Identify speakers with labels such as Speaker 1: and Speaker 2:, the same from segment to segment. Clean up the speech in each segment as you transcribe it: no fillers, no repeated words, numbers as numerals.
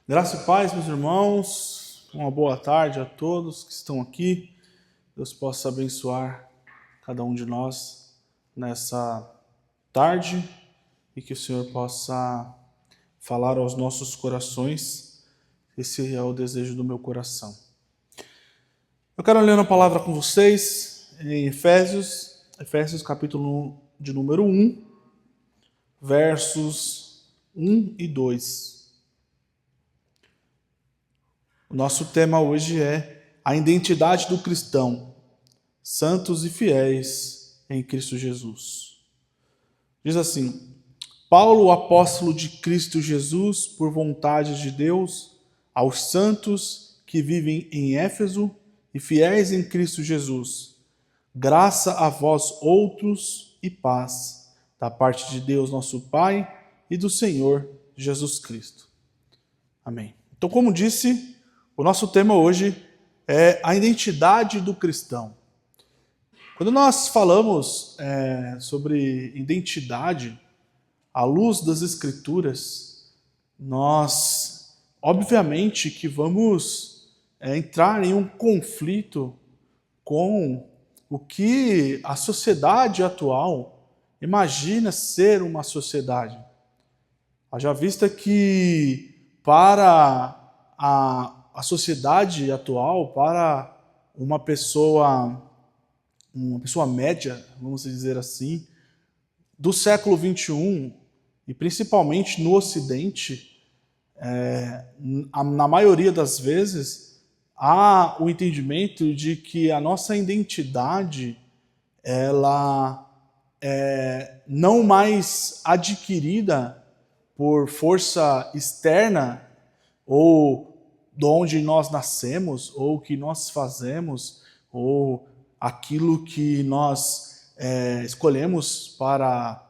Speaker 1: Graça e paz, meus irmãos. Uma boa tarde a todos que estão aqui. Deus possa abençoar cada um de nós nessa tarde e que o Senhor possa falar aos nossos corações. Esse é o desejo do meu coração. Eu quero ler uma palavra com vocês em Efésios capítulo de número 1, versos 1 e 2. O nosso tema hoje é a identidade do cristão, santos e fiéis em Cristo Jesus. Diz assim: Paulo, apóstolo de Cristo Jesus, por vontade de Deus, aos santos que vivem em Éfeso e fiéis em Cristo Jesus, graça a vós outros e paz, da parte de Deus nosso Pai e do Senhor Jesus Cristo. Amém. Então, como disse, o nosso tema hoje é a identidade do cristão. Quando nós falamos sobre identidade, à luz das Escrituras, nós, obviamente, que vamos entrar em um conflito com o que a sociedade atual imagina ser uma sociedade. Haja vista que para a sociedade atual, para uma pessoa média, vamos dizer assim, do século XXI, e principalmente no Ocidente, na maioria das vezes, há o entendimento de que a nossa identidade ela é não mais adquirida por força externa ou de onde nós nascemos, ou o que nós fazemos, ou aquilo que nós escolhemos para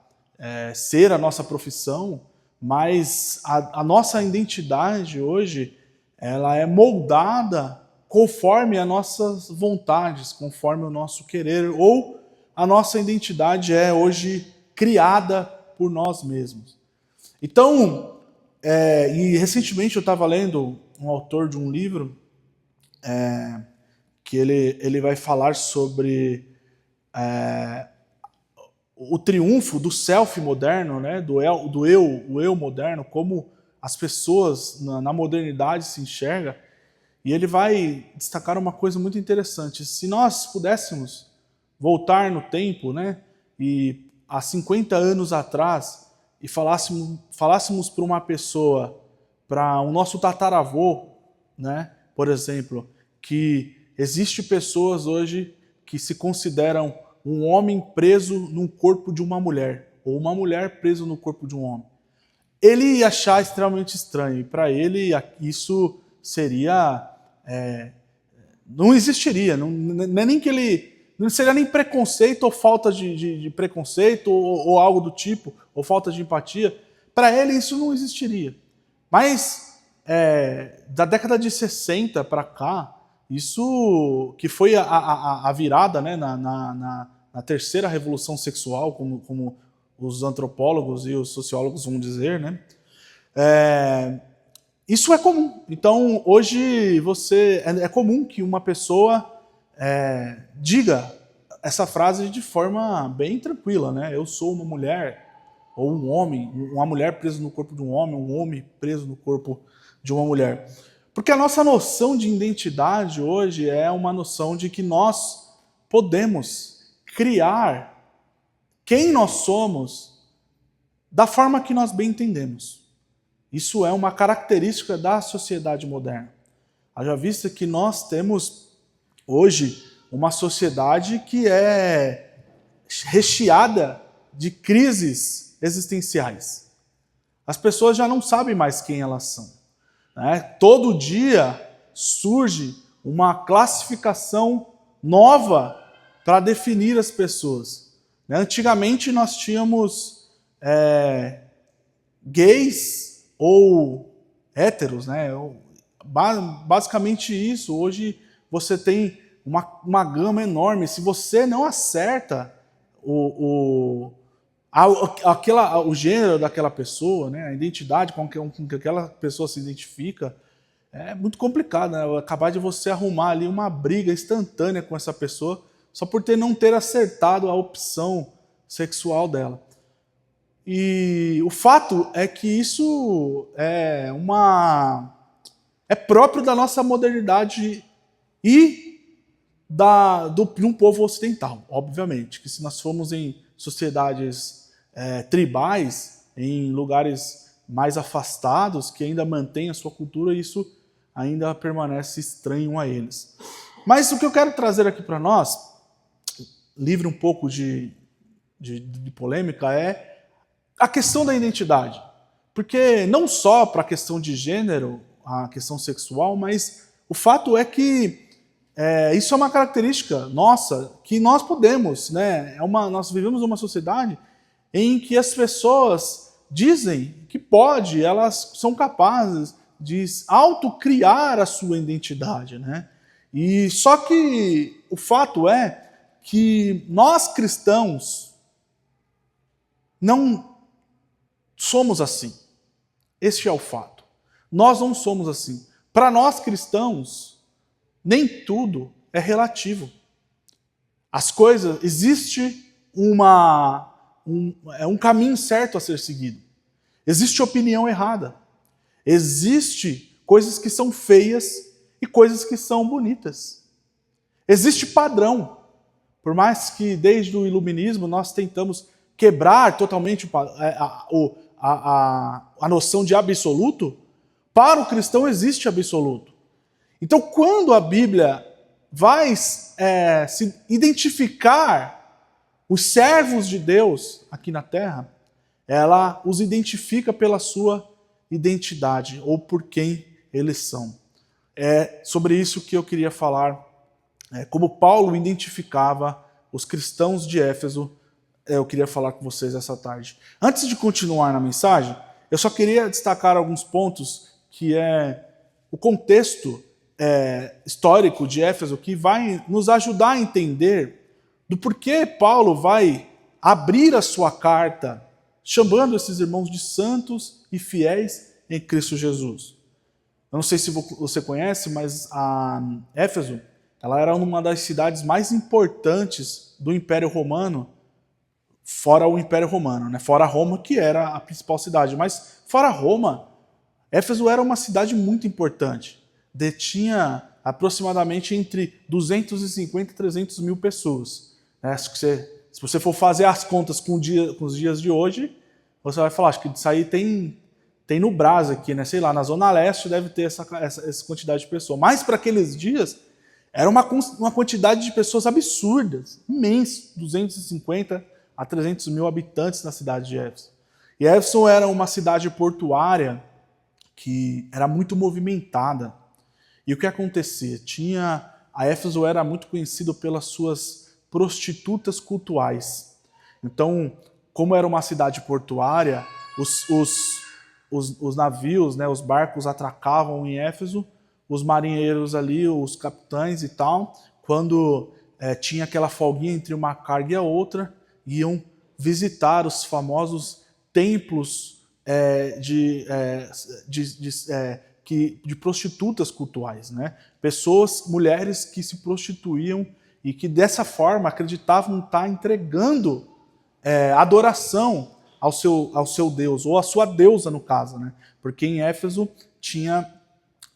Speaker 1: ser a nossa profissão, mas a nossa identidade hoje ela é moldada conforme as nossas vontades, conforme o nosso querer, ou a nossa identidade é hoje criada por nós mesmos. Então, e recentemente eu estava lendo um autor de um livro que ele vai falar sobre o triunfo do self moderno, né, do eu moderno, como as pessoas na modernidade se enxergam, e ele vai destacar uma coisa muito interessante. Se nós pudéssemos voltar no tempo, né, e há 50 anos atrás, e falássemos para uma pessoa, para o nosso tataravô, né, por exemplo, que existe pessoas hoje que se consideram um homem preso no corpo de uma mulher, ou uma mulher presa no corpo de um homem. Ele ia achar extremamente estranho, e para ele isso seria... não existiria, não é nem que ele... Não seria nem preconceito ou falta de preconceito ou algo do tipo, ou falta de empatia. Para ele isso não existiria. Mas da década de 60 para cá, isso que foi a virada, né, na terceira revolução sexual, como os antropólogos e os sociólogos vão dizer, né? Isso é comum. Então, hoje é comum que uma pessoa diga essa frase de forma bem tranquila, né? Eu sou uma mulher, ou um homem, uma mulher presa no corpo de um homem preso no corpo de uma mulher. Porque a nossa noção de identidade hoje é uma noção de que nós podemos criar quem nós somos da forma que nós bem entendemos. Isso é uma característica da sociedade moderna. Haja vista que nós temos hoje uma sociedade que é recheada de crises existenciais. As pessoas já não sabem mais quem elas são, né? Todo dia surge uma classificação nova para definir as pessoas. Antigamente nós tínhamos gays ou héteros, né? Basicamente isso. Hoje você tem uma gama enorme. Se você não acerta o gênero daquela pessoa, né, a identidade com que aquela pessoa se identifica, é muito complicado, né? Acabar de você arrumar ali uma briga instantânea com essa pessoa só por não ter acertado a opção sexual dela. E o fato é que isso é próprio da nossa modernidade e de um povo ocidental, obviamente. Que se nós formos em sociedades tribais, em lugares mais afastados, que ainda mantêm a sua cultura, isso ainda permanece estranho a eles. Mas o que eu quero trazer aqui para nós, livre um pouco de polêmica, é a questão da identidade. Porque não só para a questão de gênero, a questão sexual, mas o fato é que isso é uma característica nossa, que nós podemos, né? Nós vivemos uma sociedade em que as pessoas dizem que elas são capazes de autocriar a sua identidade, né? E só que o fato é que nós cristãos não somos assim. Este é o fato. Nós não somos assim. Para nós cristãos, nem tudo é relativo. As coisas, existe um caminho certo a ser seguido. Existe opinião errada. Existe coisas que são feias e coisas que são bonitas. Existe padrão. Por mais que desde o iluminismo nós tentamos quebrar totalmente a noção de absoluto, para o cristão existe absoluto. Então, quando a Bíblia vai se identificar os servos de Deus aqui na Terra, ela os identifica pela sua identidade, ou por quem eles são. É sobre isso que eu queria falar, como Paulo identificava os cristãos de Éfeso. Eu queria falar com vocês essa tarde. Antes de continuar na mensagem, eu só queria destacar alguns pontos que é o contexto histórico de Éfeso, que vai nos ajudar a entender do porquê Paulo vai abrir a sua carta chamando esses irmãos de santos e fiéis em Cristo Jesus. Eu não sei se você conhece, mas a Éfeso, ela era uma das cidades mais importantes do Império Romano, fora o Império Romano, né? Fora Roma, que era a principal cidade. Mas fora Roma, Éfeso era uma cidade muito importante. Detinha aproximadamente entre 250 e 300 mil pessoas. Se você for fazer as contas com os dias de hoje, você vai falar, acho que isso aí tem no Brás aqui, né? Sei lá, na Zona Leste deve ter essa quantidade de pessoas. Mas para aqueles dias, era uma quantidade de pessoas absurdas, imenso, 250 a 300 mil habitantes na cidade de Éfeso. E Éfeso era uma cidade portuária que era muito movimentada. E o que acontecia? A Éfeso era muito conhecido pelas suas prostitutas cultuais. Então, como era uma cidade portuária, os navios, né, os barcos atracavam em Éfeso, os marinheiros ali, os capitães e tal, quando tinha aquela folguinha entre uma carga e a outra, iam visitar os famosos templos de prostitutas cultuais, né? Mulheres que se prostituíam e que dessa forma acreditavam estar entregando adoração ao seu Deus, ou à sua deusa no caso, né? Porque em Éfeso tinha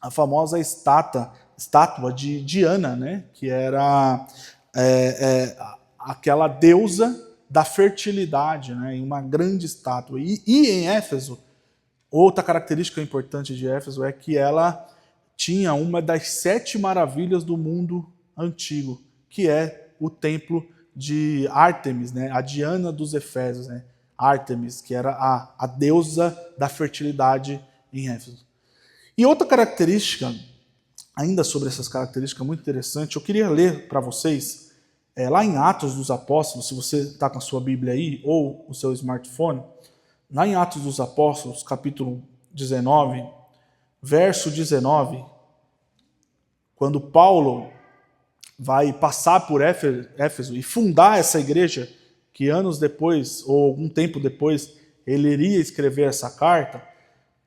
Speaker 1: a famosa estátua de Diana, né? Que era aquela deusa da fertilidade, né? Em uma grande estátua. E em Éfeso, outra característica importante de Éfeso é que ela tinha uma das 7 maravilhas do mundo antigo, que é o templo de Ártemis, né? A Diana dos Efésios, né? Ártemis, que era a deusa da fertilidade em Éfeso. E outra característica, ainda sobre essas características muito interessante, eu queria ler para vocês, lá em Atos dos Apóstolos, se você está com a sua Bíblia aí, ou o seu smartphone, lá em Atos dos Apóstolos, capítulo 19, verso 19, quando Paulo vai passar por Éfeso e fundar essa igreja que anos depois, ou algum tempo depois, ele iria escrever essa carta,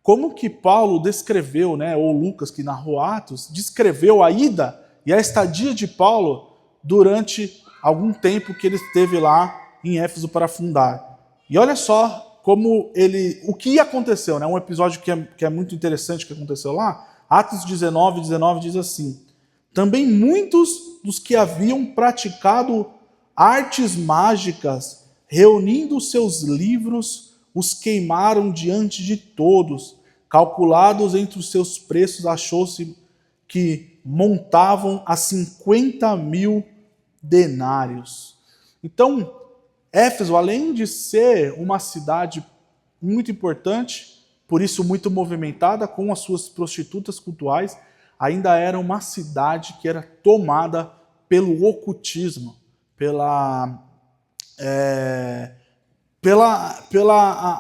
Speaker 1: como que Paulo descreveu, né, ou Lucas, que narrou Atos, descreveu a ida e a estadia de Paulo durante algum tempo que ele esteve lá em Éfeso para fundar. E olha só o que aconteceu, né? Um episódio que é muito interessante que aconteceu lá. Atos 19 diz assim: também muitos dos que haviam praticado artes mágicas, reunindo seus livros, os queimaram diante de todos. Calculados entre os seus preços, achou-se que montavam a 50.000 denários. Então, Éfeso, além de ser uma cidade muito importante, por isso muito movimentada, com as suas prostitutas cultuais, ainda era uma cidade que era tomada pelo ocultismo,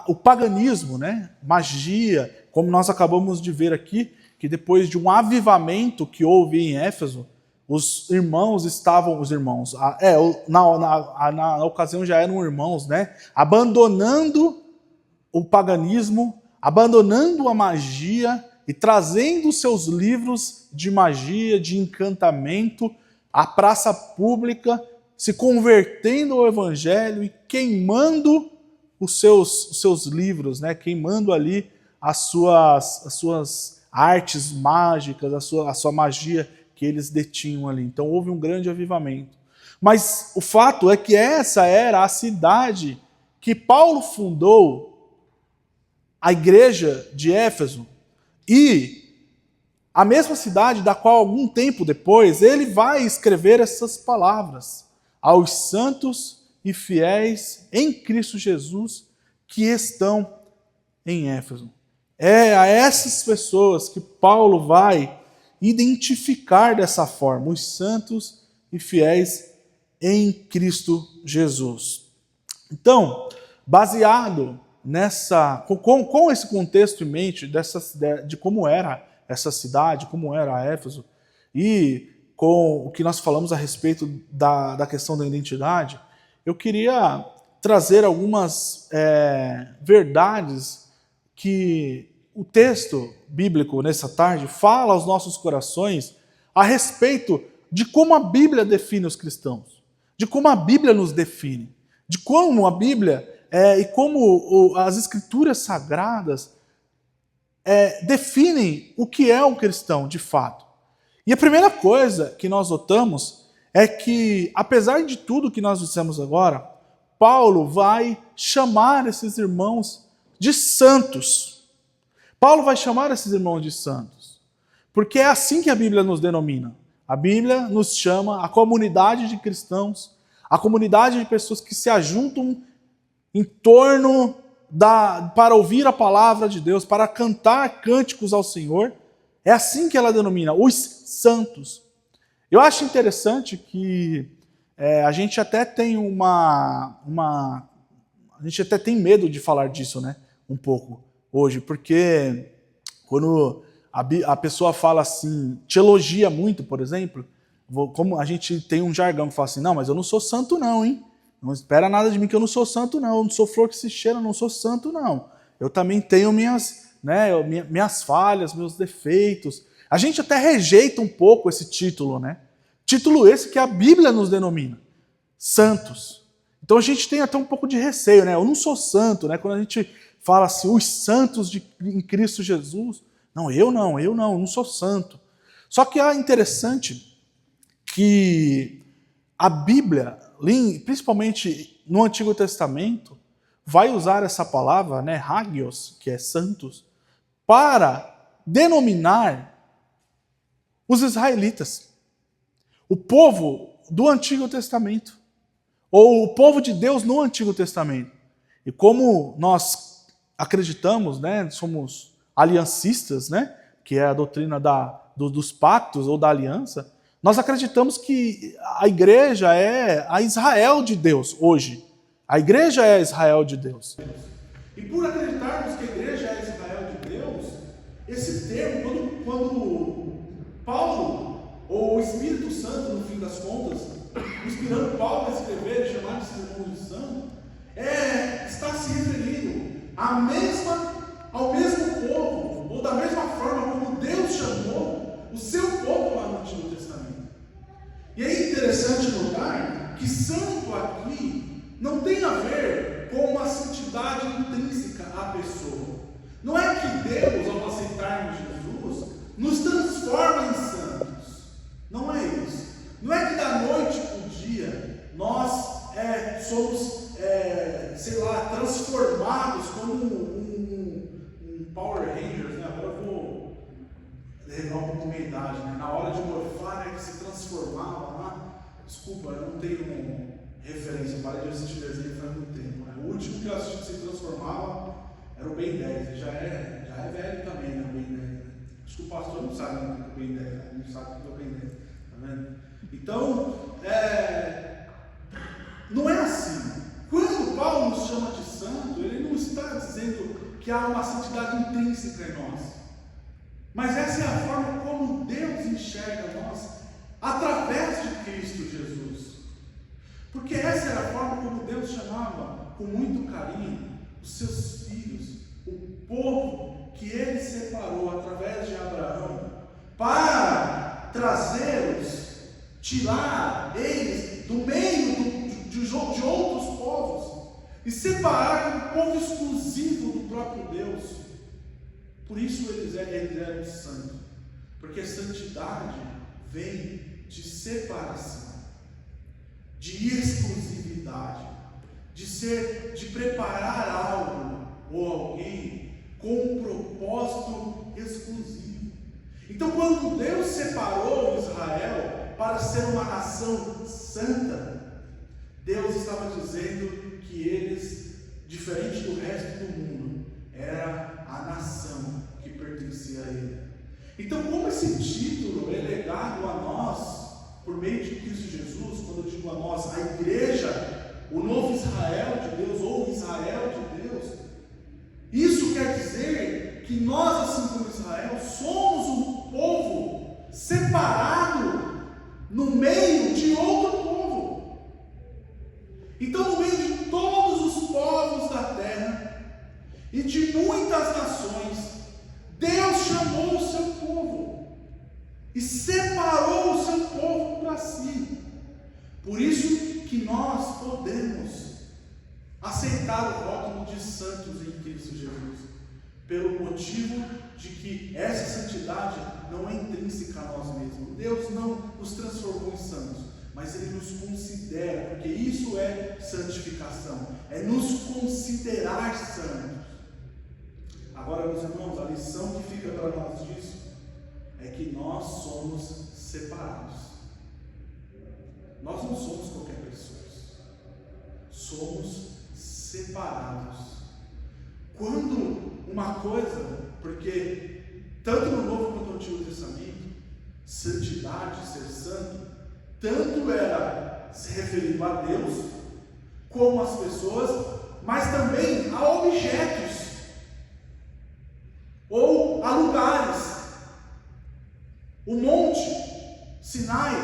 Speaker 1: o paganismo, né? Magia, como nós acabamos de ver aqui, que depois de um avivamento que houve em Éfeso, os irmãos estavam, na ocasião já eram irmãos, né? Abandonando o paganismo, abandonando a magia e trazendo seus livros de magia, de encantamento à praça pública, se convertendo ao evangelho e queimando os seus livros, né? Queimando ali as suas artes mágicas, a sua magia que eles detinham ali. Então houve um grande avivamento. Mas o fato é que essa era a cidade que Paulo fundou, a igreja de Éfeso, e a mesma cidade da qual algum tempo depois ele vai escrever essas palavras aos santos e fiéis em Cristo Jesus que estão em Éfeso. É a essas pessoas que Paulo vai identificar dessa forma, os santos e fiéis em Cristo Jesus. Então, baseado com esse contexto em mente de como era essa cidade, como era Éfeso, e com o que nós falamos a respeito da questão da identidade, eu queria trazer algumas verdades que o texto bíblico nessa tarde fala aos nossos corações a respeito de como a Bíblia define os cristãos, de como a Bíblia nos define, de como a Bíblia e como as Escrituras Sagradas definem o que é um cristão de fato. E a primeira coisa que nós notamos é que, apesar de tudo que nós dissemos agora, Paulo vai chamar esses irmãos de santos. Paulo vai chamar esses irmãos de santos, porque é assim que a Bíblia nos denomina. A Bíblia nos chama a comunidade de cristãos, a comunidade de pessoas que se ajuntam em torno para ouvir a palavra de Deus, para cantar cânticos ao Senhor. É assim que ela denomina, os santos. Eu acho interessante que a gente até tem a gente até tem medo de falar disso, né? Um pouco hoje, porque quando a pessoa fala assim, te elogia muito, por exemplo, como a gente tem um jargão que fala assim, não, mas eu não sou santo não, hein? Não espera nada de mim que eu não sou santo não, eu não sou flor que se cheira, eu não sou santo não. Eu também tenho minhas falhas, meus defeitos. A gente até rejeita um pouco esse título, né? Título esse que a Bíblia nos denomina, santos. Então a gente tem até um pouco de receio, né? Eu não sou santo, né? Quando a gente fala assim, os santos em Cristo Jesus. Não, eu não sou santo. Só que é interessante que a Bíblia, principalmente no Antigo Testamento, vai usar essa palavra, né, hagios, que é santos, para denominar os israelitas, o povo do Antigo Testamento, ou o povo de Deus no Antigo Testamento. E como nós acreditamos, né, somos aliancistas, né, que é a doutrina dos pactos ou da aliança, nós acreditamos que a igreja é a Israel de Deus hoje. A igreja é a Israel de Deus. E por acreditarmos que a igreja é a Israel de Deus, esse termo, quando Paulo ou o Espírito Santo, no fim das contas, inspirando Paulo a escrever e chamar de sermão de santo, está se referindo ao mesmo povo, ou da mesma forma como Deus chamou o seu povo lá no Antigo Testamento. E é interessante notar que santo aqui não tem a ver com uma santidade intrínseca à pessoa. Não é que Deus, ao aceitarmos Jesus, nos transforma em santos. Não é isso. Não é que da noite para o dia nós somos, transformados como um Power Rangers, né? Agora eu vou revelar um pouco a minha idade, né? Na hora de morfar, que se transformava lá. Desculpa, eu não tenho referência, eu parei de assistir desenho faz muito tempo, né? O último que eu assisti que se transformava era o Ben 10, ele já é velho também, né? O Ben 10, né? Acho que o pastor não sabe o que é o Ben 10, né? Não sabe o que é o Ben 10, tá vendo? Então, não é assim. Quando Paulo nos chama de santo, ele não está dizendo que há uma santidade intrínseca em nós, mas essa é a forma como Deus enxerga nós através de Cristo Jesus. Porque essa era a forma como Deus chamava com muito carinho os seus filhos, o povo que ele separou através de Abraão, para trazê-los, tirar eles do meio de outros povos e separar como povo exclusivo do próprio Deus. Por isso eles eram santos, porque santidade vem de separação, de exclusividade, de preparar algo ou alguém com um propósito exclusivo. Então, quando Deus separou Israel para ser uma nação santa, Deus estava dizendo que eles, diferente do resto do mundo, era a nação que pertencia a Ele. Então, como esse título é legado a nós, por meio de Cristo Jesus, quando eu digo a nós, a igreja, o novo Israel de Deus, ou Israel de Deus, isso quer dizer que nós, assim como Israel, somos um povo separado no meio de outro povo. Então, no meio de todos os povos da terra e de muitas nações, Deus chamou o seu povo e separou o seu povo para si. Por isso que nós podemos aceitar o rótulo de santos em Cristo Jesus, pelo motivo de que essa santidade não é intrínseca a nós mesmos. Deus não nos transformou em santos, mas Ele nos considera, porque isso é santificação, é nos considerar santos. Agora, meus irmãos, a lição que fica para nós disso é que nós somos separados. Nós não somos qualquer pessoa, somos separados. Quando uma coisa, porque tanto no Novo quanto no Antigo Testamento, santidade, ser santo, tanto era se referindo a Deus, como às pessoas, mas também a objetos, ou a lugares. O monte Sinai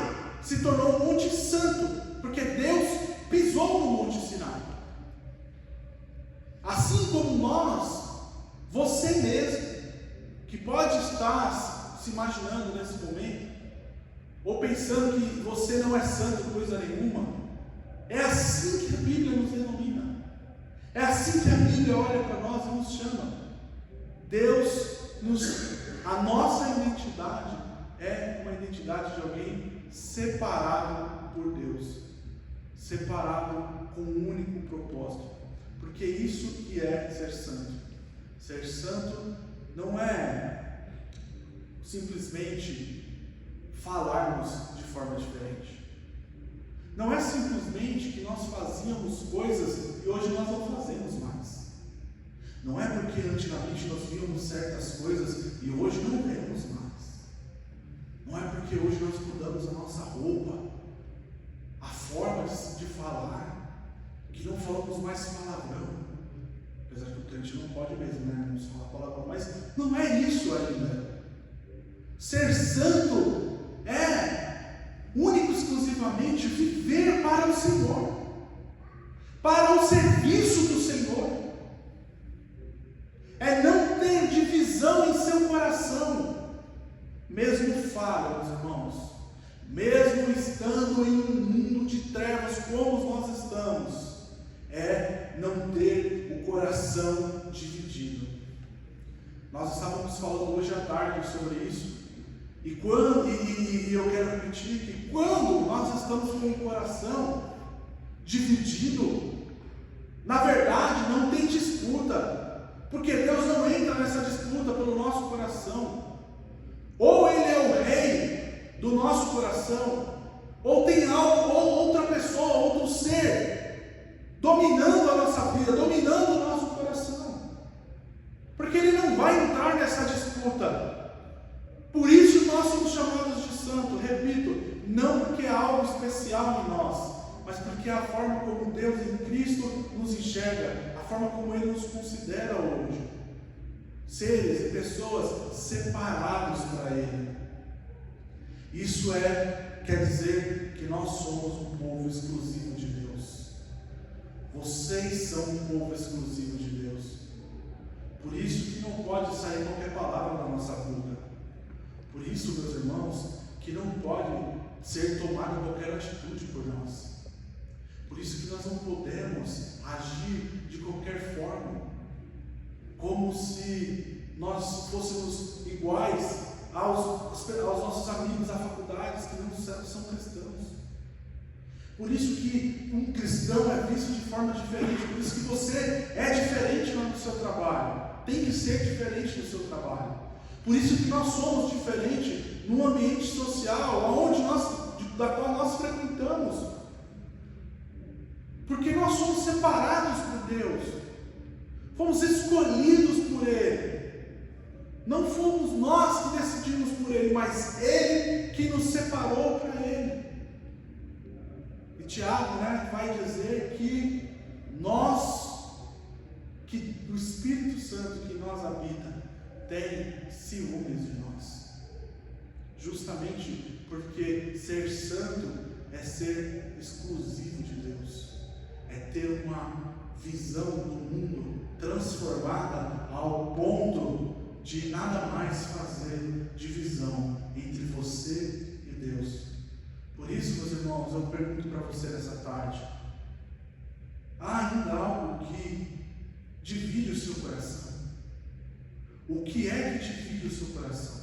Speaker 1: se tornou um monte santo, porque Deus pisou no monte Sinai. Assim como nós, você mesmo, que pode estar se imaginando nesse momento, ou pensando que você não é santo coisa nenhuma, é assim que a Bíblia nos denomina, é assim que a Bíblia olha para nós e nos chama. A nossa identidade é uma identidade de alguém separado por Deus, separado com um único propósito, porque isso que é ser santo. Ser santo não é simplesmente falarmos de forma diferente, não é simplesmente que nós fazíamos coisas e hoje nós não fazemos mais. Não é porque antigamente nós víamos certas coisas e hoje não vemos mais. Não é porque hoje nós mudamos a nossa roupa, a forma de falar, que não falamos mais palavrão. Apesar que o crente não pode mesmo, né? Não falar palavrão, mas não é isso ainda. Ser santo é exclusivamente viver para o Senhor, para o serviço do Senhor. É não ter divisão em seu coração, mesmo falha, meus irmãos, mesmo estando em um mundo de trevas como nós estamos, é não ter o coração dividido. Nós estávamos falando hoje à tarde sobre isso, e eu quero repetir que quando nós estamos com o coração dividido, na verdade não tem disputa, porque Deus não entra nessa disputa pelo nosso coração. Ou Ele é o rei do nosso coração, ou tem algo, ou outra pessoa, outro ser dominando a nossa vida, dominando o nosso coração, porque Ele não vai entrar nessa disputa. Por isso nós somos chamados de santo, repito, não porque é algo especial em nós, mas porque é a forma como Deus em Cristo nos enxerga, a forma como Ele nos considera hoje, seres e pessoas separados para Ele. Isso quer dizer que nós somos um povo exclusivo de Deus. Vocês são um povo exclusivo de Deus. Por isso que não pode sair qualquer palavra da nossa boca. Por isso, meus irmãos, que não pode ser tomada qualquer atitude por nós. Por isso que nós não podemos agir de qualquer forma, como se nós fôssemos iguais aos nossos amigos da faculdade que não são cristãos. Por isso que um cristão é visto de forma diferente. Por isso que você é diferente no seu trabalho. Tem que ser diferente no seu trabalho. Por isso que nós somos diferentes no ambiente social, da qual nós frequentamos. Porque nós somos separados por Deus. Fomos escolhidos por Ele. Não fomos nós que decidimos por Ele, mas Ele que nos separou para Ele. E Tiago, vai dizer que o Espírito Santo que nós habita, tem ciúmes de nós, justamente porque ser santo é ser exclusivo de Deus, é ter uma visão do mundo transformada ao ponto de nada mais fazer divisão entre você e Deus. Por isso, meus irmãos, eu pergunto para você nessa tarde: há ainda algo que divide o seu coração? O que é que divide o seu coração?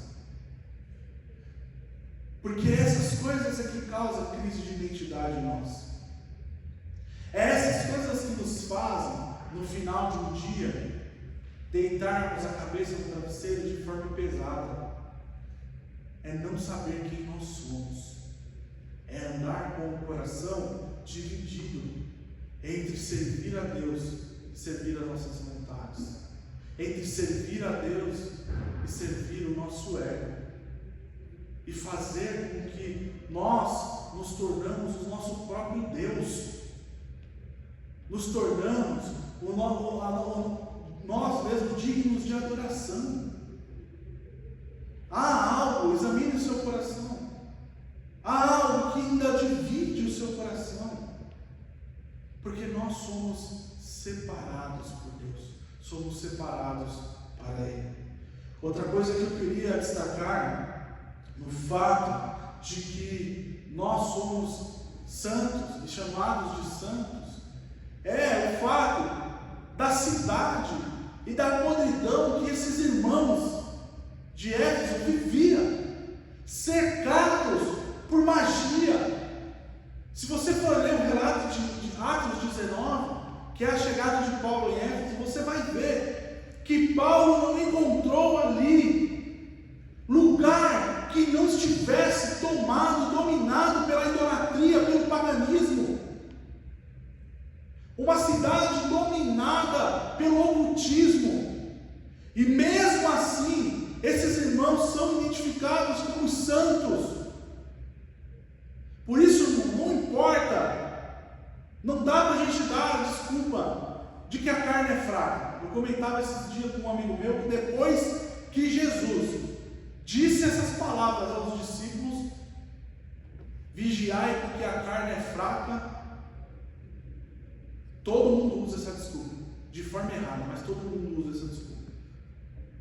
Speaker 1: Porque essas coisas é que causam crise de identidade em nós. É essas coisas que nos fazem, no final de um dia, deitarmos a cabeça no travesseiro de forma pesada. É não saber quem nós somos. É andar com o coração dividido entre servir a Deus e servir as nossas vontades, entre servir a Deus e servir o nosso ego, e fazer com que nós nos tornamos o nosso próprio Deus, nos tornamos nós mesmos dignos de adoração. Há algo, examine o seu coração, há algo que ainda divide o seu coração, porque nós somos separados por Deus, somos separados para Ele. Outra coisa que eu queria destacar no fato de que nós somos santos e chamados de santos é o fato da cidade e da podridão que esses irmãos de Éfeso viviam, cercados por magia. Se você for ler o relato de Atos 19, que é a chegada de Paulo em Éfeso, você vai ver que Paulo não encontrou ali lugar que não estivesse tomado, dominado pela idolatria, pelo paganismo. Uma cidade dominada pelo ocultismo. E mesmo assim, esses irmãos são identificados como santos. Por isso, não importa, não dá para a gente dar a desculpa de que a carne é fraca. Eu comentava esses dias com um amigo meu que depois que Jesus disse essas palavras aos discípulos, vigiai porque a carne é fraca. Todo mundo usa essa desculpa, de forma errada, mas todo mundo usa essa desculpa.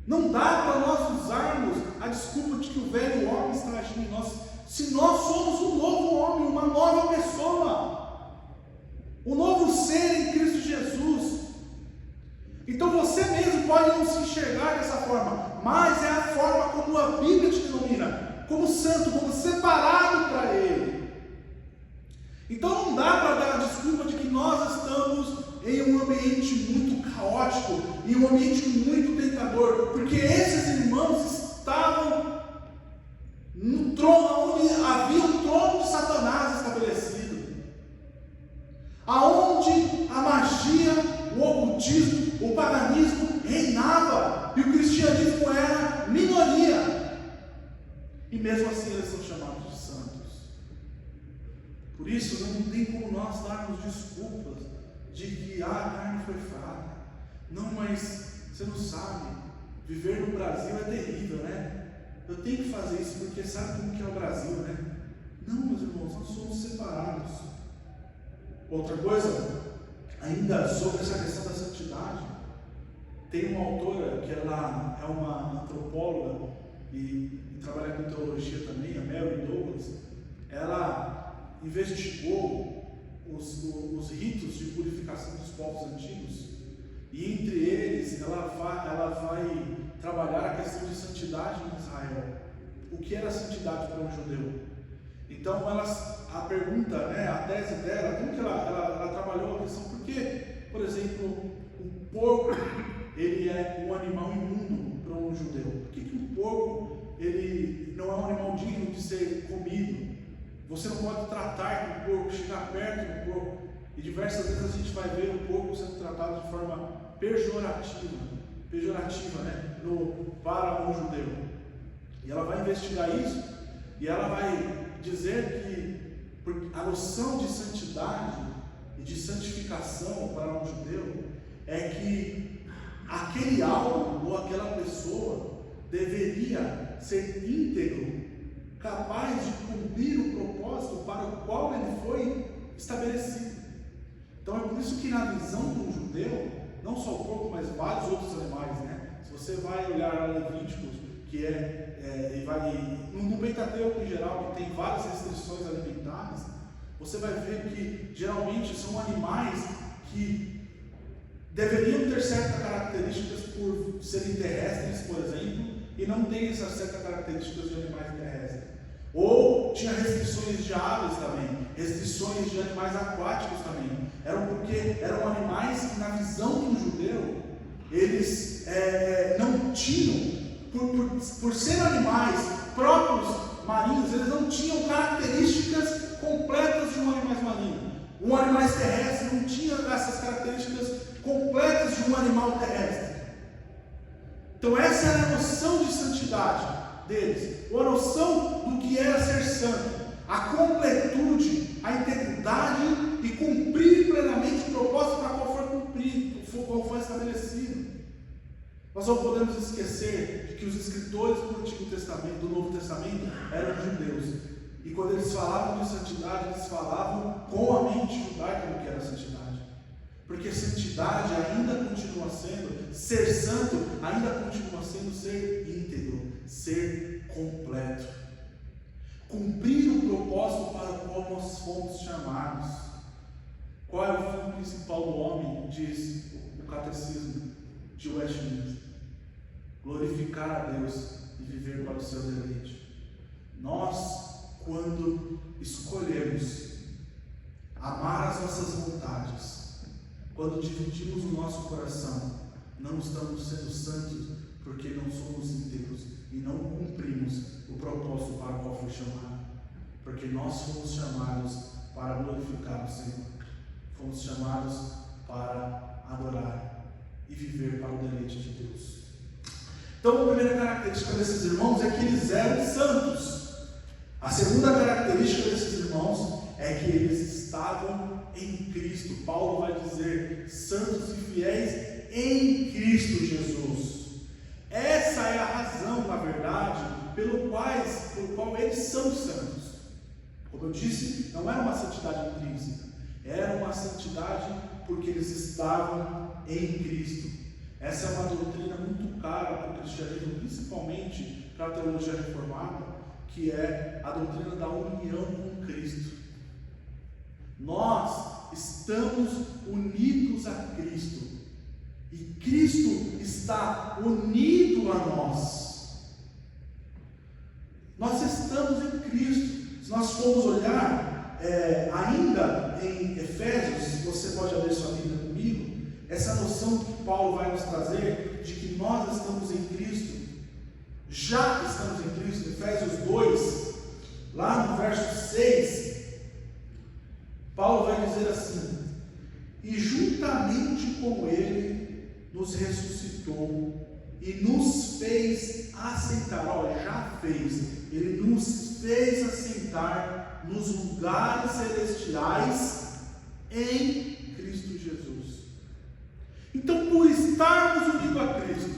Speaker 1: Não dá para nós usarmos a desculpa de que o velho homem está agindo em nós, se nós somos um novo homem, uma nova pessoa, um novo ser em Cristo Jesus. Então você mesmo pode não se enxergar dessa forma, mas é a forma como a Bíblia te denomina, como santo, como separado para Ele. Então não dá para dar a desculpa de que nós estamos em um ambiente muito caótico, em um ambiente muito tentador, porque esses irmãos estavam no trono, onde havia o trono de Satanás estabelecido, aonde a magia, o ocultismo, o paganismo reinava, e o cristianismo era minoria, e mesmo assim eles são chamados de santos. Por isso não tem como nós darmos desculpas de que a carne foi fraca. Não, mas você não sabe, viver no Brasil é terrível, né? Eu tenho que fazer isso porque sabe como que é o Brasil, né? Não, meus irmãos, nós somos separados. Outra coisa, ainda sobre essa questão da santidade, tem uma autora que ela é uma antropóloga e trabalha com teologia também, a Mary Douglas. Ela investigou os ritos de purificação dos povos antigos, e entre eles ela vai trabalhar a questão de santidade em Israel. O que era santidade para um judeu? Então a pergunta, a tese dela, como que ela trabalhou a questão? Porque, por exemplo, o porco ele é um animal imundo para um judeu. Por que o porco ele não é um animal digno de ser comido? Você não pode tratar com o porco, chegar perto do porco. E diversas vezes a gente vai ver o porco sendo tratado de forma pejorativa, para um judeu. E ela vai investigar isso, e ela vai dizer que a noção de santidade e de santificação para um judeu é que aquele algo ou aquela pessoa deveria ser íntegro, capaz de cumprir o propósito para o qual ele foi estabelecido. Então é por isso que na visão de um judeu, não só o porco, mas vários outros animais, Se você vai olhar a Levíticos, que no Pentateuco em geral, que tem várias restrições alimentares, você vai ver que geralmente são animais que deveriam ter certas características por serem terrestres, por exemplo, e não têm essas certas características de animais terrestres. Ou tinha restrições de aves também, restrições de animais aquáticos também. Eram animais que, na visão de um judeu, eles não tinham, por serem animais próprios marinhos, eles não tinham características completas de um animal marinho. Um animal terrestre não tinha essas características completas de um animal terrestre. Então essa era a noção de santidade deles, ou a noção do que era ser santo, a completude, a integridade e cumprir plenamente o propósito para qual foi cumprido, qual foi estabelecido. Nós não podemos esquecer de que os escritores do Antigo Testamento, do Novo Testamento, eram judeus, e quando eles falavam de santidade, eles falavam com a mente judaica do que era santidade. Porque santidade ainda continua sendo, ser santo ainda continua sendo ser íntegro, ser completo. Cumprir o propósito para o qual nós fomos chamados. Qual é o fim principal do homem, diz o Catecismo de Westminster? Glorificar a Deus e viver para o seu deleite. Nós, quando escolhemos amar as nossas vontades, quando dividimos o nosso coração, não estamos sendo santos porque não somos íntegros e não cumprimos o propósito para o qual foi chamado. Porque nós fomos chamados para glorificar o Senhor. Fomos chamados para adorar e viver para o deleite de Deus. Então a primeira característica desses irmãos é que eles eram santos. A segunda característica desses irmãos é que eles estavam em Cristo. Paulo vai dizer: santos e fiéis em Cristo Jesus. Essa é a razão, na verdade, pelo qual eles são santos. Como eu disse, não era uma santidade intrínseca, era uma santidade porque eles estavam em Cristo. Essa é uma doutrina muito cara para o cristianismo, principalmente para a teologia reformada, que é a doutrina da união com Cristo. Nós estamos unidos a Cristo e Cristo está unido a nós. Nós estamos em Cristo. Se nós formos olhar ainda em Efésios, se você pode abrir sua Bíblia comigo, essa noção que Paulo vai nos trazer de que nós estamos em Cristo, já estamos em Cristo, Efésios 2, lá no verso 6, Paulo vai dizer assim: e juntamente com ele nos ressuscitou e nos fez assentar, já fez, ele nos fez assentar nos lugares celestiais em Cristo Jesus. Então, por estarmos unidos a Cristo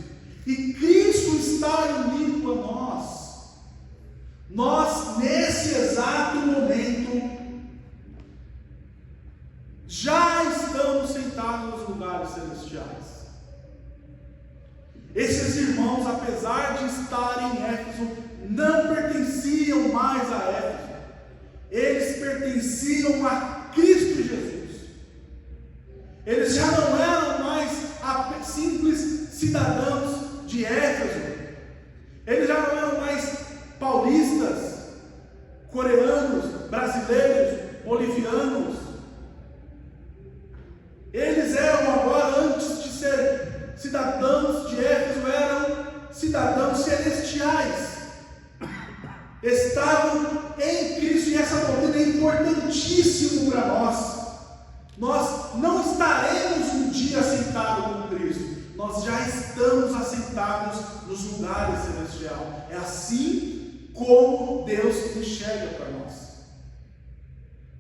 Speaker 1: e Cristo estar unido a nós nesse exato momento já estamos sentados nos lugares celestiais. Esses irmãos, apesar de estarem em Éfeso, não pertenciam mais a Éfeso, eles pertenciam a Cristo Jesus. Eles já não eram mais simples cidadãos de Éfeso, eles já não eram mais paulistas, coreanos, brasileiros, bolivianos. Eles eram agora, antes de ser cidadãos de Éfeso, eram cidadãos celestiais. Estavam em Cristo, e essa doutrina é importantíssima para nós. Nós não estaremos um dia assentados com Cristo, nós já estamos assentados nos lugares celestiais. É assim como Deus enxerga para nós.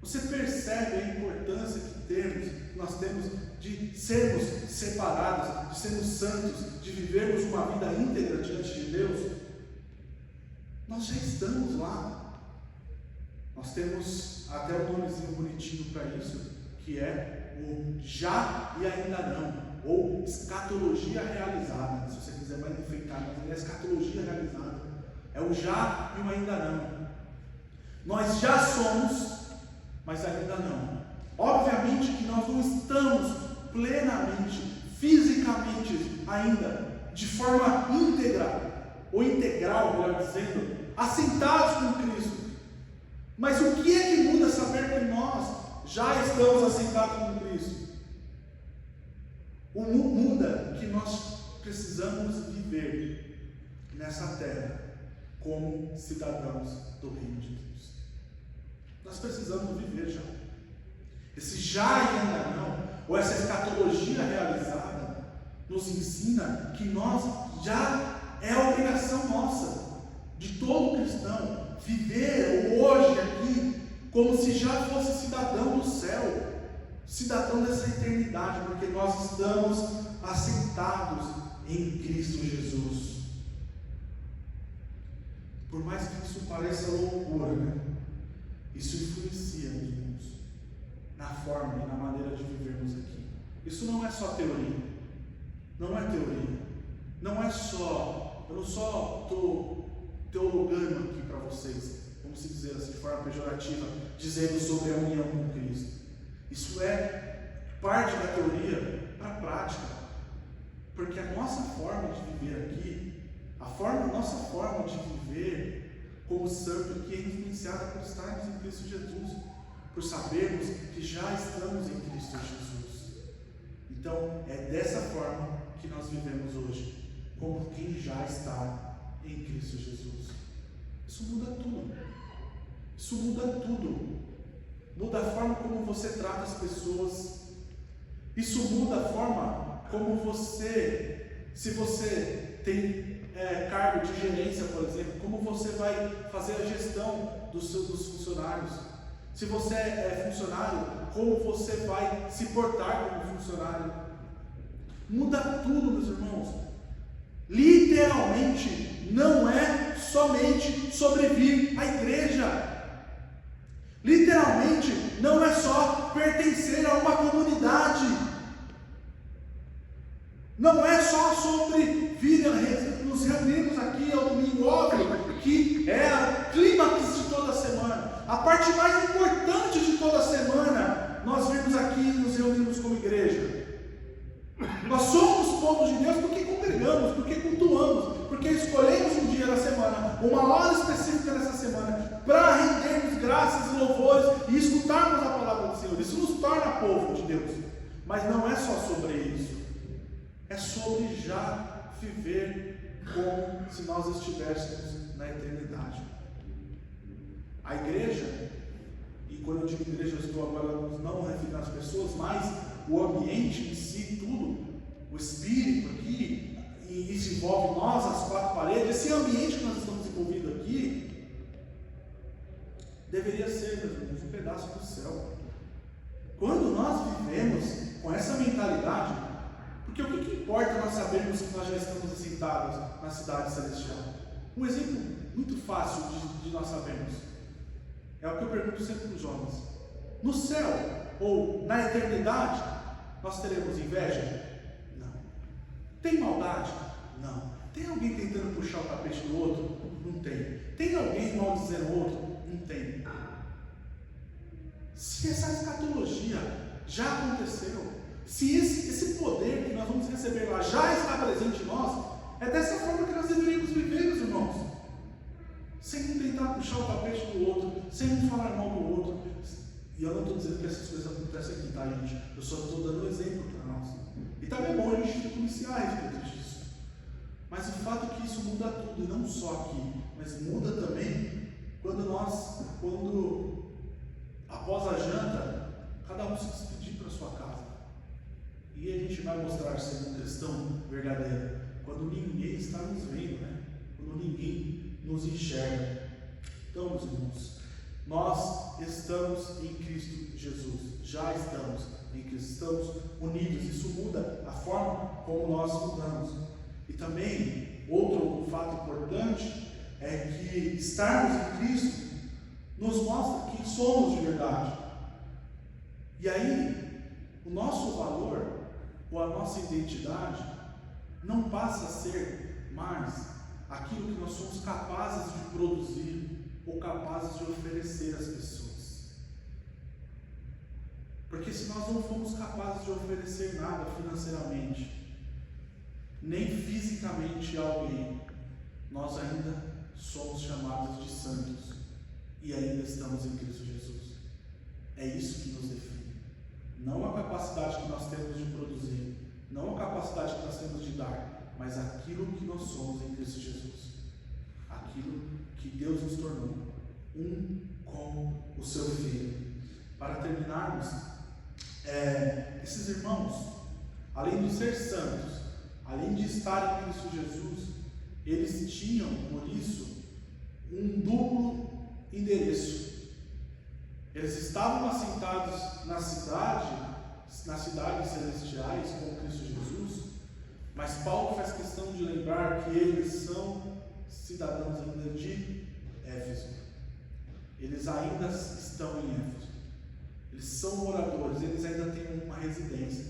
Speaker 1: Você percebe a importância que nós temos de sermos separados, de sermos santos, de vivermos uma vida íntegra diante de Deus? Nós já estamos lá. Nós temos até um nomezinho bonitinho para isso, que é o já e ainda não, ou escatologia realizada. Se você quiser mais enfeitar, mas é a escatologia realizada. É o já e o ainda não. Nós já somos, mas ainda não. Obviamente que nós não estamos plenamente, fisicamente ainda, de forma íntegra, ou integral, melhor dizendo, assentados com Cristo. Mas o que é que muda saber que nós já estamos assentados com Cristo? O muda que nós precisamos viver nessa terra como cidadãos do reino de Deus. Nós precisamos viver já. Esse já e ainda não, ou essa escatologia realizada, nos ensina que nós já é a obrigação nossa, de todo cristão, viver hoje aqui como se já fosse cidadão do céu, cidadão dessa eternidade, porque nós estamos assentados em Cristo Jesus. Por mais que isso pareça loucura, isso influencia, meus irmãos, na forma e na maneira de vivermos aqui. Isso não é só teoria, não é teoria, não é só, eu não só estou teologando aqui para vocês, vamos dizer assim, de forma pejorativa, dizendo sobre a união com Cristo. Isso é parte da teoria para a prática, porque a nossa forma de viver aqui, a nossa forma de viver como santo aqui é influenciada por estarmos em Cristo Jesus, por sabermos que já estamos em Cristo Jesus. Então, é dessa forma que nós vivemos hoje, como quem já está em Cristo Jesus. Isso muda tudo. Isso muda tudo. Muda a forma como você trata as pessoas. Isso muda a forma como você, se você tem cargo de gerência, por exemplo, como você vai fazer a gestão dos funcionários. Se você é funcionário, como você vai se portar como funcionário. Muda tudo, meus irmãos. Literalmente, não é somente sobre vir à igreja. pertencer a uma comunidade. Não é só sobre vir nos reunirmos aqui ao domingo, óbvio, que é o clímax de toda a semana. A parte mais importante de toda a semana, nós vemos aqui e nos reunimos como igreja. Nós somos povo de Deus porque congregamos, porque cultuamos, porque escolhemos um dia da semana, uma hora específica dessa semana, para rendermos graças e louvores e escutarmos a palavra do Senhor. Isso nos torna povo de Deus. Mas não é só sobre isso. É sobre já viver como se nós estivéssemos na eternidade. A igreja, e quando eu digo igreja, eu estou agora não referindo às pessoas, mas o ambiente em si, tudo, o espírito aqui, e isso envolve nós, as quatro paredes, esse ambiente que nós estamos envolvidos aqui, deveria ser, meus irmãos, um pedaço do céu. Quando nós vivemos com essa mentalidade, porque o que importa nós sabermos que nós já estamos assentados na cidade celestial? Um exemplo muito fácil de nós sabermos, é o que eu pergunto sempre para os jovens: no céu, ou na eternidade, nós teremos inveja? Não. Tem maldade? Não. Tem alguém tentando puxar o tapete do outro? Não tem. Tem alguém maldizendo o outro? Não tem. Se essa escatologia já aconteceu, se esse poder que nós vamos receber lá já está presente em nós, é dessa forma que nós deveríamos viver, meus irmãos. Sem tentar puxar o tapete do outro, sem falar mal do outro. E eu não estou dizendo que essas coisas acontecem aqui, tá, gente? Eu só estou dando um exemplo para nós. E também é bom a gente policiar a respeito disso. Mas o fato é que isso muda tudo, e não só aqui, mas muda também quando após a janta, cada um se despedir para sua casa. E a gente vai mostrar ser um cristão verdadeiro quando ninguém está nos vendo, né? Quando ninguém nos enxerga. Então, meus irmãos, nós estamos em Cristo Jesus, já estamos em Cristo, estamos unidos. Isso muda a forma como nós mudamos. E também, outro fato importante é que estarmos em Cristo nos mostra quem somos de verdade. E aí, o nosso valor, ou a nossa identidade, não passa a ser mais aquilo que nós somos capazes de produzir ou capazes de oferecer às pessoas. Porque se nós não formos capazes de oferecer nada financeiramente, nem fisicamente a alguém, nós ainda somos chamados de santos e ainda estamos em Cristo Jesus. É isso que nos define. Não a capacidade que nós temos de produzir, não a capacidade que nós temos de dar, mas aquilo que nós somos em Cristo Jesus. Aquilo que Deus nos tornou, um com o seu Filho. Para terminarmos, esses irmãos, além de ser santos, além de estar em Cristo Jesus, eles tinham, por isso, um duplo endereço. Eles estavam assentados nas cidades celestiais com Cristo Jesus, mas Paulo faz questão de lembrar que eles são cidadãos ainda de Éfeso. Eles ainda estão em Éfeso. Eles são moradores, eles ainda têm uma residência,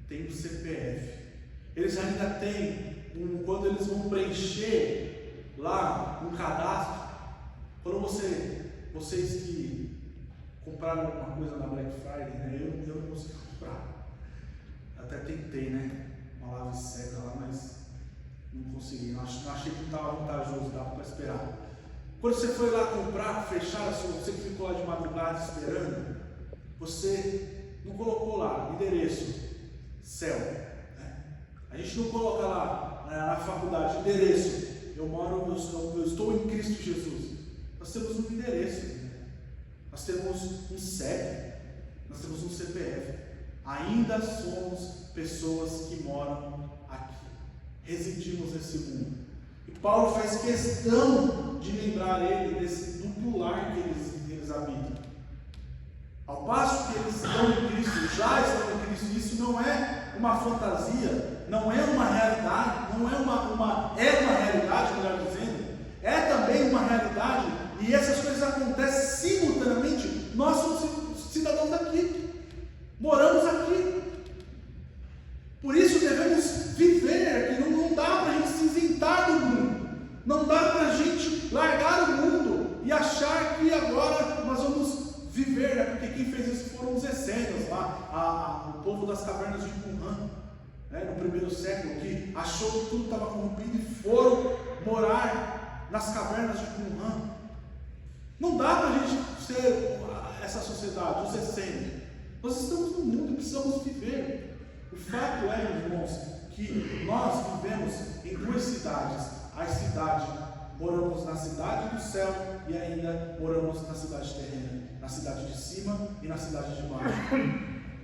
Speaker 1: têm um CPF. Eles ainda têm, quando eles vão preencher lá um cadastro, quando vocês que compraram alguma coisa na Black Friday, né? Eu não consegui comprar. Até tentei, né? Uma lave seca lá, mas não consegui. Não achei que estava vantajoso, dava para esperar. Quando você foi lá comprar, fechar, você que ficou lá de madrugada esperando, você não colocou lá endereço, céu. Né? A gente não coloca lá na faculdade endereço. Eu estou em Cristo Jesus. Nós temos um endereço. Né? Nós temos um CEP, nós temos um CPF. Ainda somos pessoas que moram aqui, residimos nesse mundo. E Paulo faz questão de lembrar ele desse duplo lar que eles habitam. Ao passo que eles estão em Cristo, já estão em Cristo, isso não é uma fantasia, não é uma realidade, não é uma realidade, melhor dizendo, é também uma realidade. E essas coisas acontecem simultaneamente. Nós somos cidadãos daqui. ver, porque quem fez isso foram os essênios lá, o povo das cavernas de Qumran, né, no primeiro século, que achou que tudo estava corrompido e foram morar nas cavernas de Qumran. Não dá para a gente ser essa sociedade, os essênios. Nós estamos no mundo e precisamos viver. O fato é, meus irmãos, que nós vivemos em duas cidades. A cidade, moramos na cidade do céu e ainda moramos na cidade terrena, na cidade de cima e na cidade de baixo,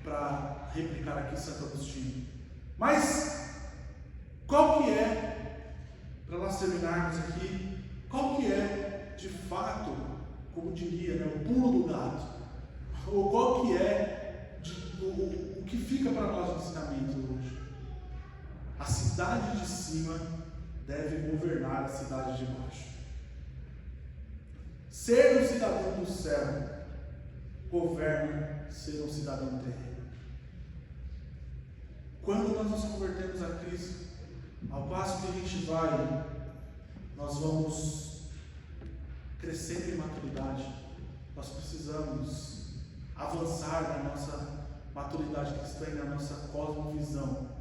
Speaker 1: para replicar aqui Santo Agostinho. Mas qual que é, para nós terminarmos aqui, qual que é de fato, como diria, né, o pulo do gato, ou qual que é o que fica para nós no ensinamento hoje? A cidade de cima deve governar a cidade de baixo. Ser um cidadão do céu governa ser um cidadão terreno. Quando nós nos convertemos a Cristo, ao passo que a gente vai, nós vamos crescendo em maturidade. Nós precisamos avançar na nossa maturidade cristã e na nossa cosmovisão.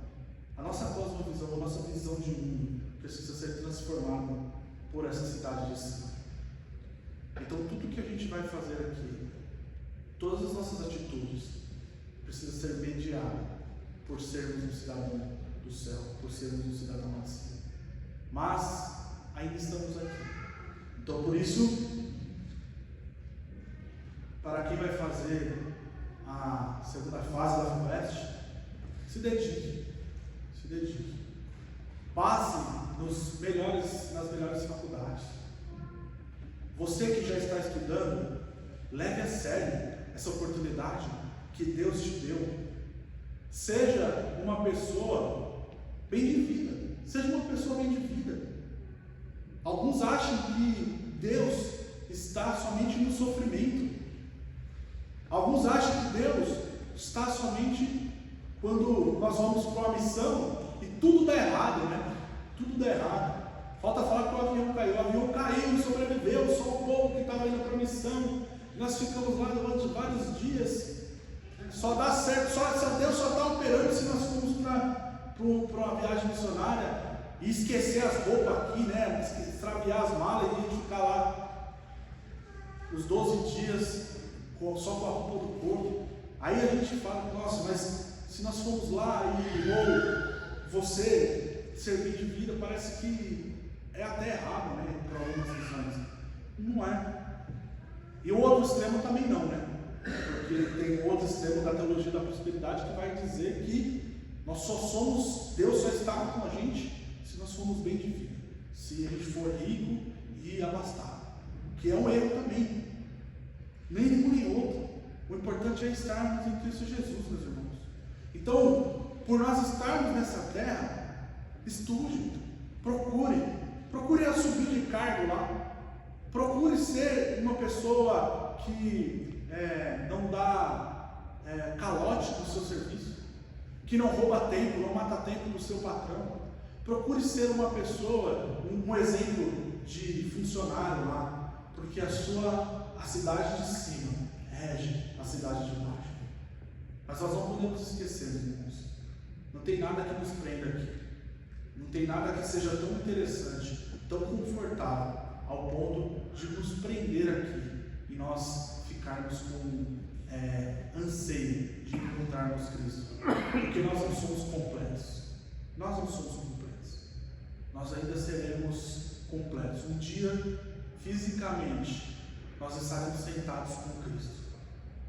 Speaker 1: A nossa cosmovisão, a nossa visão de mundo precisa ser transformada por essa cidade de cima. Então tudo que a gente vai fazer aqui, todas as nossas atitudes, precisa ser mediado por sermos um cidadão do céu, por sermos um cidadão lá de cima. Mas ainda estamos aqui. Então por isso, para quem vai fazer a segunda fase da FUVEST, se dedique. Se dedique. Passe nas melhores faculdades. Você que já está estudando, leve a sério essa oportunidade que Deus te deu. Seja uma pessoa bem de vida. Seja uma pessoa bem de vida. Alguns acham que Deus está somente no sofrimento. Alguns acham que Deus está somente quando nós vamos para uma missão e tudo dá errado, né? Tudo dá errado. Falta falar que o avião caiu, sobreviveu, só o povo que estava indo para a missão. Nós ficamos lá durante vários dias. Só dá certo, Deus só está operando se nós formos para uma viagem missionária e esquecer as roupas aqui, né? Extraviar as malas e a gente ficar lá os 12 dias só com a roupa do corpo. Aí a gente fala, nossa, mas se nós formos lá ou você servir de vida, parece que é até errado, né? Para algumas missões. Não é. E o outro extremo também não, né? Porque tem o outro extremo da teologia da prosperidade que vai dizer que nós só somos, Deus só está com a gente se nós formos bem de vida, se a gente for rico e abastado, que é um erro também. Nem nenhum nem outro. O importante é estarmos em Cristo Jesus, meus irmãos. Então, por nós estarmos nessa terra, estude, procure subir de cargo lá, procure ser uma pessoa que não dá calote no seu serviço, que não rouba tempo, não mata tempo do seu patrão. Procure ser uma pessoa, um exemplo de funcionário lá, porque a cidade de cima rege a cidade de baixo. Mas nós não podemos esquecer, irmãos, não tem nada que nos prenda aqui, não tem nada que seja tão interessante, tão confortável, ao ponto de nos prender aqui e nós ficarmos com anseio de encontrarmos Cristo, porque nós não somos completos. Nós não somos completos. Nós ainda seremos completos. Um dia, fisicamente, nós estaremos sentados com Cristo.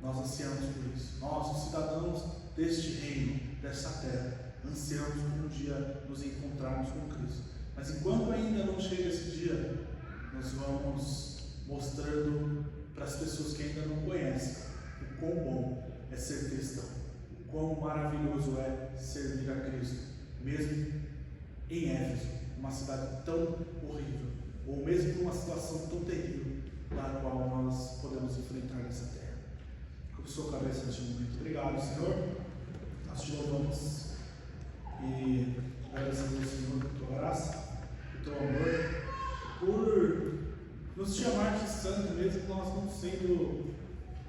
Speaker 1: Nós ansiamos por isso. Nós, os cidadãos deste reino, desta terra, ansiamos por um dia nos encontrarmos com Cristo. Mas enquanto ainda não chega esse dia, nós vamos mostrando para as pessoas que ainda não conhecem o quão bom é ser cristão, o quão maravilhoso é servir a Cristo, mesmo em Éfeso, uma cidade tão horrível, ou mesmo numa situação tão terrível, na qual nós podemos enfrentar nessa terra. Com sua cabeça neste momento. Obrigado, Senhor. Nós te louvamos e agradecemos ao Senhor por tua graça, por teu amor, por nos chamar de santo, mesmo nós não sendo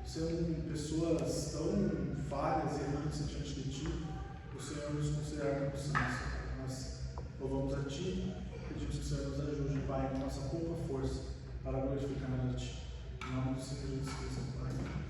Speaker 1: sendo pessoas tão falhas e errantes diante de Ti, o Senhor nos considerar como santos. Nós louvamos a Ti, pedimos que o Senhor nos ajude, Pai, com nossa pouca força, para glorificar a Ti. Em nome do Senhor Jesus Cristo, Pai.